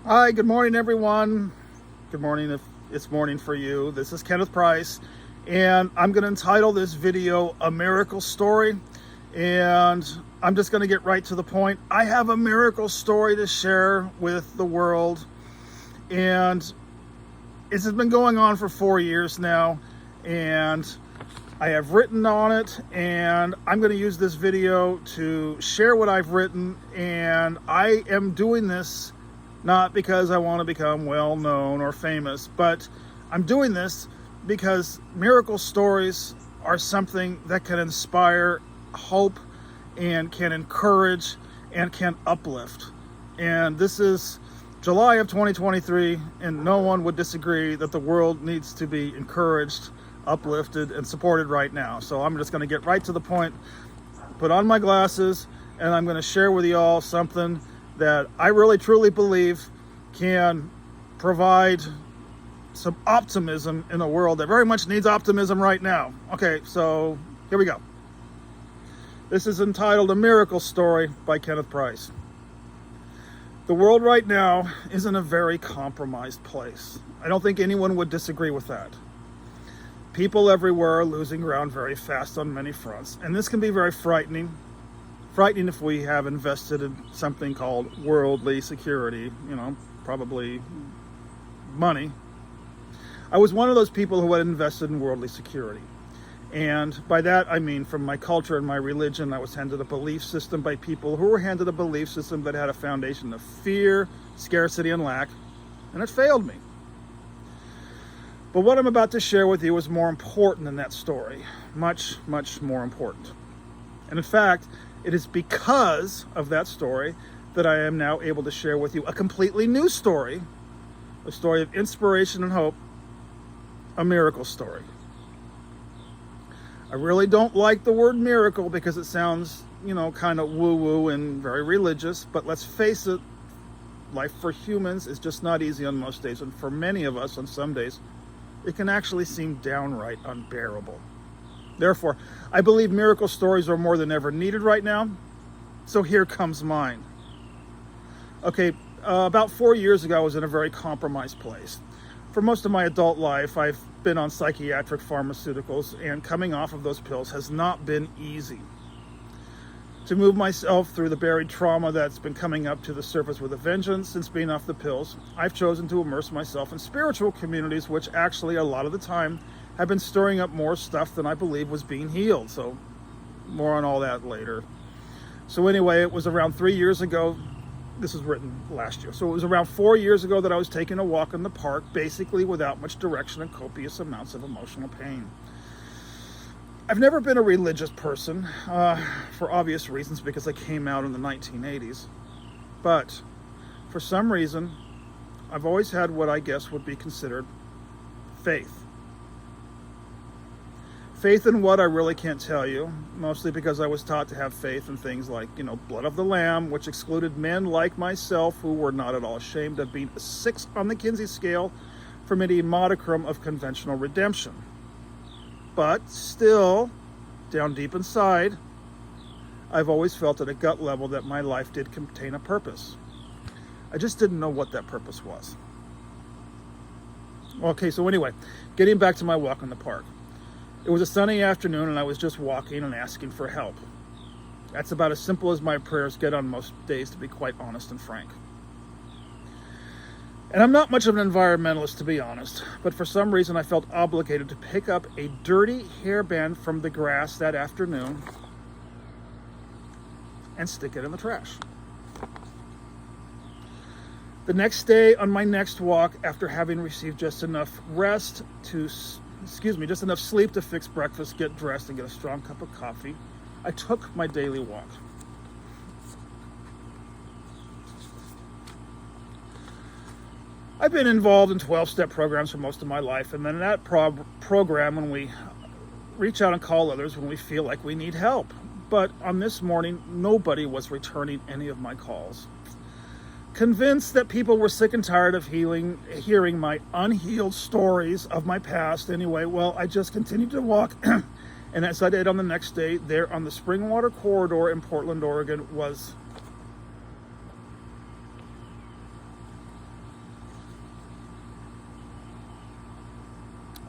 Hi, good morning, everyone. Good morning if it's morning for you. This is Kenneth Price, and I'm going to entitle this video A Miracle Story. And I'm just going to get right to the point. I have a miracle story to share with the world, and this has been going on for 4 years now, and I have written on it, and I'm going to use this video to share what I've written. And I am doing this not because I want to become well known or famous, but I'm doing this because miracle stories are something that can inspire hope and can encourage and can uplift. And this is July of 2023, and no one would disagree that the world needs to be encouraged, uplifted, and supported right now. So I'm just going to get right to the point, put on my glasses, and I'm going to share with you all something that I really truly believe can provide some optimism in a world that very much needs optimism right now. Okay, so here we go. This is entitled A Miracle Story by Kenneth Price. The world right now is in a very compromised place. I don't think anyone would disagree with that. People everywhere are losing ground very fast on many fronts, and this can be very frightening. Frightening if we have invested in something called worldly security, probably money. I was one of those people who had invested in worldly security. And by that, I mean from my culture and my religion, I was handed a belief system by people who were handed a belief system that had a foundation of fear, scarcity, and lack, and it failed me. But what I'm about to share with you is more important than that story. Much, much more important. And in fact, it is because of that story that I am now able to share with you a completely new story, a story of inspiration and hope, a miracle story. I really don't like the word miracle because it sounds, kind of woo-woo and very religious, but let's face it, life for humans is just not easy on most days, and for many of us on some days, it can actually seem downright unbearable. Therefore, I believe miracle stories are more than ever needed right now. So here comes mine. Okay, about 4 years ago, I was in a very compromised place. For most of my adult life, I've been on psychiatric pharmaceuticals, and coming off of those pills has not been easy. To move myself through the buried trauma that's been coming up to the surface with a vengeance since being off the pills, I've chosen to immerse myself in spiritual communities, which actually a lot of the time have been stirring up more stuff than I believe was being healed. So more on all that later. So anyway, it was around 3 years ago. This was written last year. So it was around 4 years ago that I was taking a walk in the park, basically without much direction and copious amounts of emotional pain. I've never been a religious person, for obvious reasons, because I came out in the 1980s. But for some reason, I've always had what I guess would be considered faith. Faith in what I really can't tell you, mostly because I was taught to have faith in things like, blood of the lamb, which excluded men like myself who were not at all ashamed of being a 6 on the Kinsey scale from any modicum of conventional redemption. But still, down deep inside, I've always felt at a gut level that my life did contain a purpose. I just didn't know what that purpose was. Okay, so anyway, getting back to my walk in the park. It was a sunny afternoon, and I was just walking and asking for help. That's about as simple as my prayers get on most days, to be quite honest and frank. And I'm not much of an environmentalist, to be honest, but for some reason I felt obligated to pick up a dirty hairband from the grass that afternoon and stick it in the trash. The next day, on my next walk, after having received just enough sleep to fix breakfast, get dressed, and get a strong cup of coffee, I took my daily walk. I've been involved in 12-step programs for most of my life, and then in that program, when we reach out and call others when we feel like we need help. But on this morning, nobody was returning any of my calls. Convinced that people were sick and tired of hearing my unhealed stories of my past anyway, well, I just continued to walk. And as I did on the next day, there on the Springwater Corridor in Portland, Oregon, was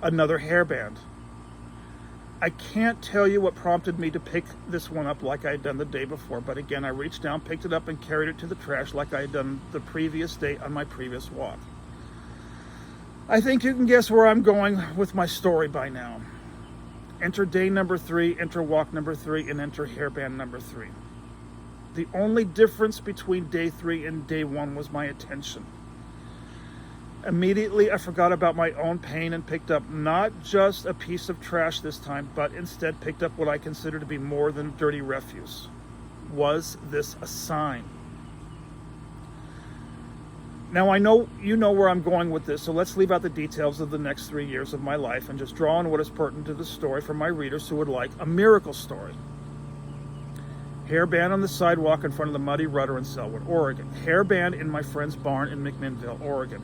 another hairband. I can't tell you what prompted me to pick this one up like I had done the day before, but again, I reached down, picked it up, and carried it to the trash like I had done the previous day on my previous walk. I think you can guess where I'm going with my story by now. Enter day number 3, enter walk number 3, and enter hairband number 3. The only difference between day 3 and day 1 was my attention. Immediately, I forgot about my own pain and picked up not just a piece of trash this time, but instead picked up what I consider to be more than dirty refuse. Was this a sign? Now, I know you know where I'm going with this, so let's leave out the details of the next 3 years of my life and just draw on what is pertinent to the story for my readers who would like a miracle story. Hairband on the sidewalk in front of the Muddy Rudder in Selwood, Oregon. Hairband in my friend's barn in McMinnville, Oregon.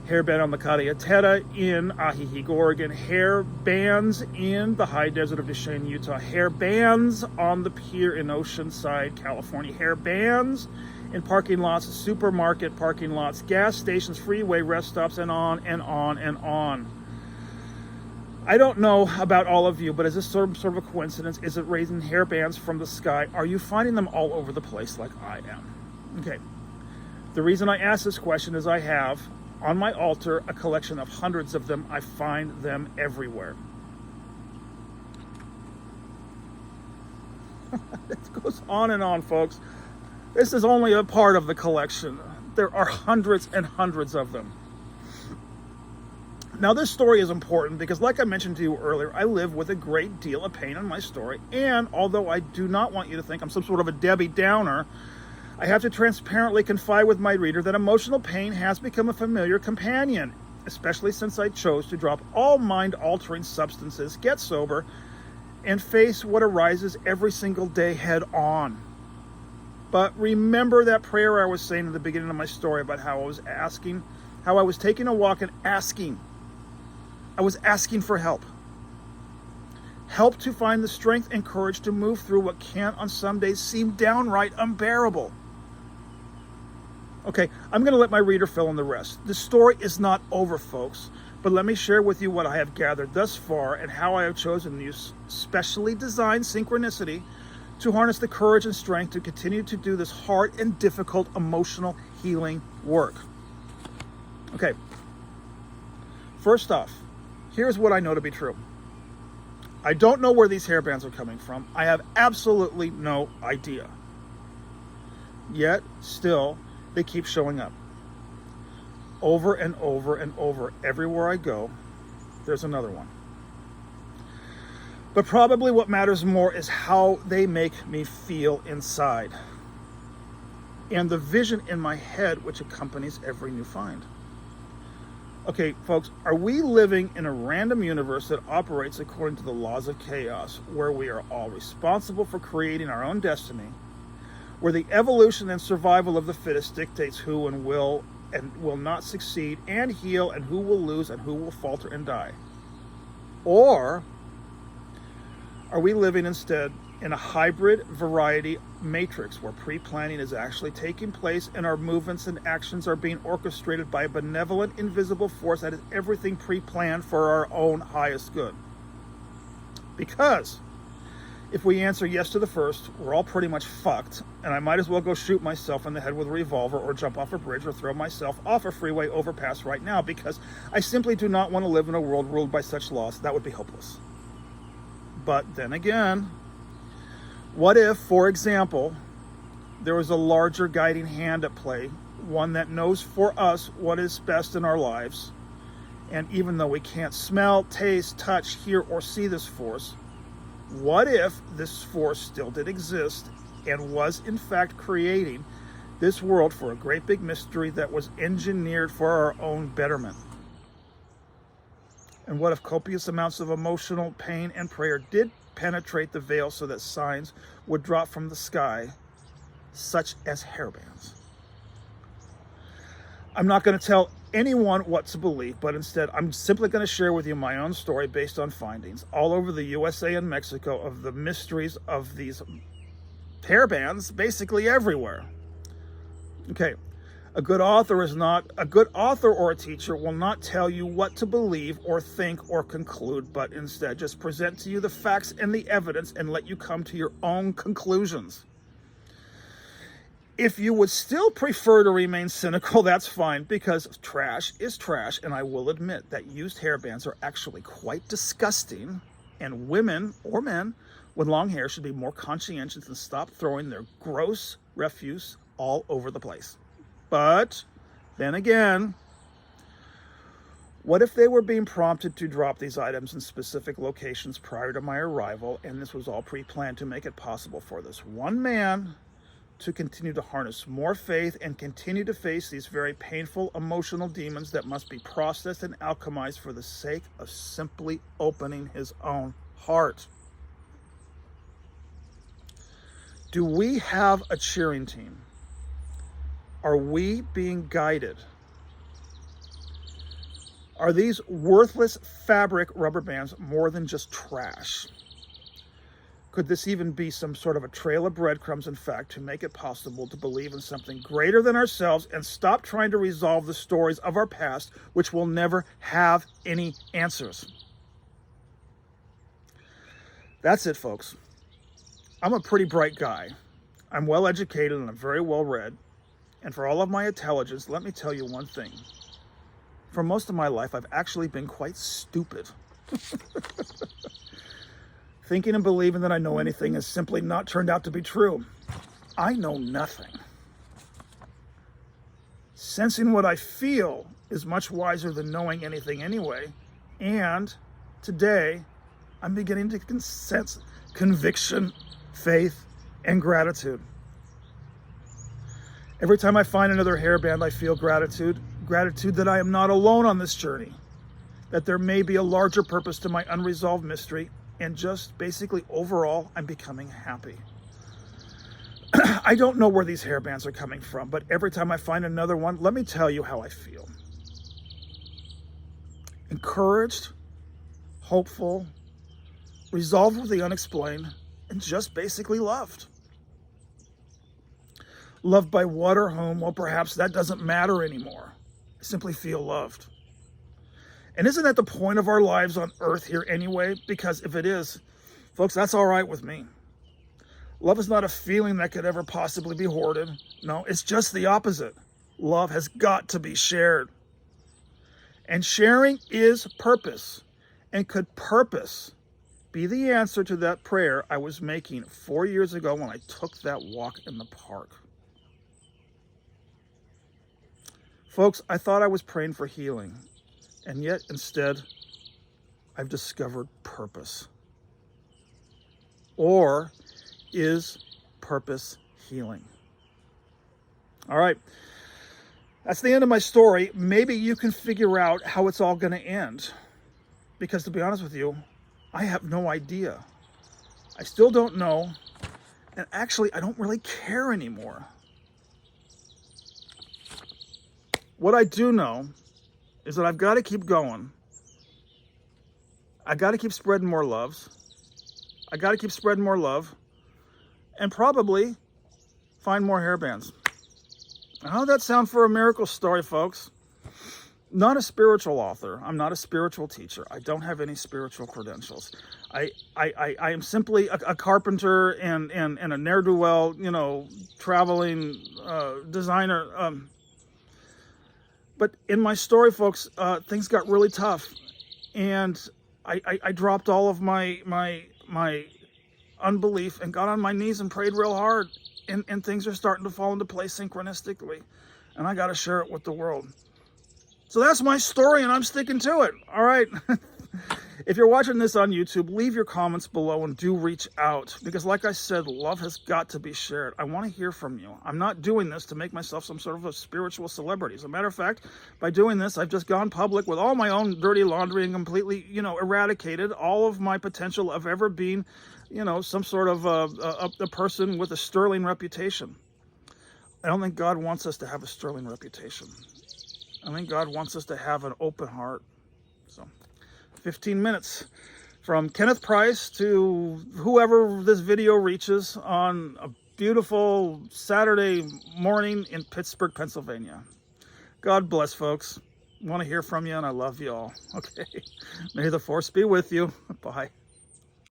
Hairband on the Carretera in Ahihigo, Oregon. Hairbands in the high desert of Duchesne, Utah. Hairbands on the pier in Oceanside, California. Hairbands in parking lots, supermarket parking lots, gas stations, freeway, rest stops, and on and on and on. I don't know about all of you, but is this sort of a coincidence? Is it raising hairbands from the sky? Are you finding them all over the place like I am? Okay. The reason I ask this question is I have on my altar a collection of hundreds of them. I find them everywhere. It goes on and on, folks. This is only a part of the collection. There are hundreds and hundreds of them. Now, this story is important because, like I mentioned to you earlier, I live with a great deal of pain in my story. And although I do not want you to think I'm some sort of a Debbie Downer, I have to transparently confide with my reader that emotional pain has become a familiar companion, especially since I chose to drop all mind-altering substances, get sober, and face what arises every single day head on. But remember that prayer I was saying in the beginning of my story about how I was taking a walk and asking. I was asking for help. Help to find the strength and courage to move through what can on some days seem downright unbearable. Okay, I'm going to let my reader fill in the rest. The story is not over, folks, but let me share with you what I have gathered thus far and how I have chosen to use specially designed synchronicity to harness the courage and strength to continue to do this hard and difficult emotional healing work. Okay, first off, here's what I know to be true. I don't know where these hairbands are coming from. I have absolutely no idea. Yet, still, they keep showing up. Over and over and over, everywhere I go, there's another one. But probably what matters more is how they make me feel inside, and the vision in my head which accompanies every new find. Okay, folks, are we living in a random universe that operates according to the laws of chaos, where we are all responsible for creating our own destiny, where the evolution and survival of the fittest dictates who and will not succeed and heal, and who will lose and who will falter and die? Or are we living instead in a hybrid variety matrix where pre-planning is actually taking place and our movements and actions are being orchestrated by a benevolent, invisible force that is everything pre-planned for our own highest good? Because if we answer yes to the first, we're all pretty much fucked, and I might as well go shoot myself in the head with a revolver or jump off a bridge or throw myself off a freeway overpass right now, because I simply do not want to live in a world ruled by such laws. That would be hopeless. But then again, what if, for example, there was a larger guiding hand at play, one that knows for us what is best in our lives, and even though we can't smell, taste, touch, hear, or see this force, what if this force still did exist and was in fact creating this world for a great big mystery that was engineered for our own betterment? And what if copious amounts of emotional pain and prayer did penetrate the veil so that signs would drop from the sky, such as hairbands? I'm not going to tell anyone what to believe, but instead I'm simply going to share with you my own story based on findings all over the USA and Mexico of the mysteries of these hairbands basically everywhere. Okay, A good author or a teacher will not tell you what to believe or think or conclude, but instead just present to you the facts and the evidence and let you come to your own conclusions. If you would still prefer to remain cynical, that's fine, because trash is trash, and I will admit that used hairbands are actually quite disgusting, and women or men with long hair should be more conscientious and stop throwing their gross refuse all over the place. But then again, what if they were being prompted to drop these items in specific locations prior to my arrival, and this was all pre-planned to make it possible for this one man to continue to harness more faith and continue to face these very painful emotional demons that must be processed and alchemized for the sake of simply opening his own heart? Do we have a cheering team? Are we being guided? Are these worthless fabric rubber bands more than just trash? Could this even be some sort of a trail of breadcrumbs, in fact, to make it possible to believe in something greater than ourselves and stop trying to resolve the stories of our past, which will never have any answers? That's it, folks. I'm a pretty bright guy. I'm well educated and I'm very well read. And for all of my intelligence, let me tell you one thing. For most of my life, I've actually been quite stupid. Thinking and believing that I know anything has simply not turned out to be true. I know nothing. Sensing what I feel is much wiser than knowing anything anyway. And today, I'm beginning to sense conviction, faith, and gratitude. Every time I find another hairband, I feel gratitude that I am not alone on this journey, that there may be a larger purpose to my unresolved mystery, and just basically overall, I'm becoming happy. I don't know where these hairbands are coming from, but every time I find another one, let me tell you how I feel. Encouraged, hopeful, resolved with the unexplained, and just basically loved. Loved by what or whom? Well, perhaps that doesn't matter anymore. I simply feel loved. And isn't that the point of our lives on earth here anyway? Because if it is, folks, that's all right with me. Love is not a feeling that could ever possibly be hoarded. No, it's just the opposite. Love has got to be shared. And sharing is purpose. And could purpose be the answer to that prayer I was making 4 years ago when I took that walk in the park? Folks, I thought I was praying for healing, and yet instead, I've discovered purpose. Or is purpose healing? All right, that's the end of my story. Maybe you can figure out how it's all going to end, because to be honest with you, I have no idea. I still don't know, and actually, I don't really care anymore. What I do know is that I've got to keep going. I got to keep spreading more loves. I got to keep spreading more love, and probably find more hairbands. How does that sound for a miracle story, folks? Not a spiritual author. I'm not a spiritual teacher. I don't have any spiritual credentials. I am simply a carpenter and a ne'er-do-well, traveling designer. But in my story, folks, things got really tough, and I dropped all of my unbelief and got on my knees and prayed real hard, and things are starting to fall into place synchronistically, and I got to share it with the world. So that's my story, and I'm sticking to it. All right. If you're watching this on YouTube, leave your comments below and do reach out, because like I said, love has got to be shared. I want to hear from you. I'm not doing this to make myself some sort of a spiritual celebrity. As a matter of fact, by doing this, I've just gone public with all my own dirty laundry and completely, eradicated all of my potential of ever being, some sort of a person with a sterling reputation. I don't think God wants us to have a sterling reputation. I think God wants us to have an open heart. So 15 minutes from Kenneth Price to whoever this video reaches on a beautiful Saturday morning in Pittsburgh, Pennsylvania. God bless, folks. I want to hear from you, and I love you all. Okay. May the force be with you. Bye.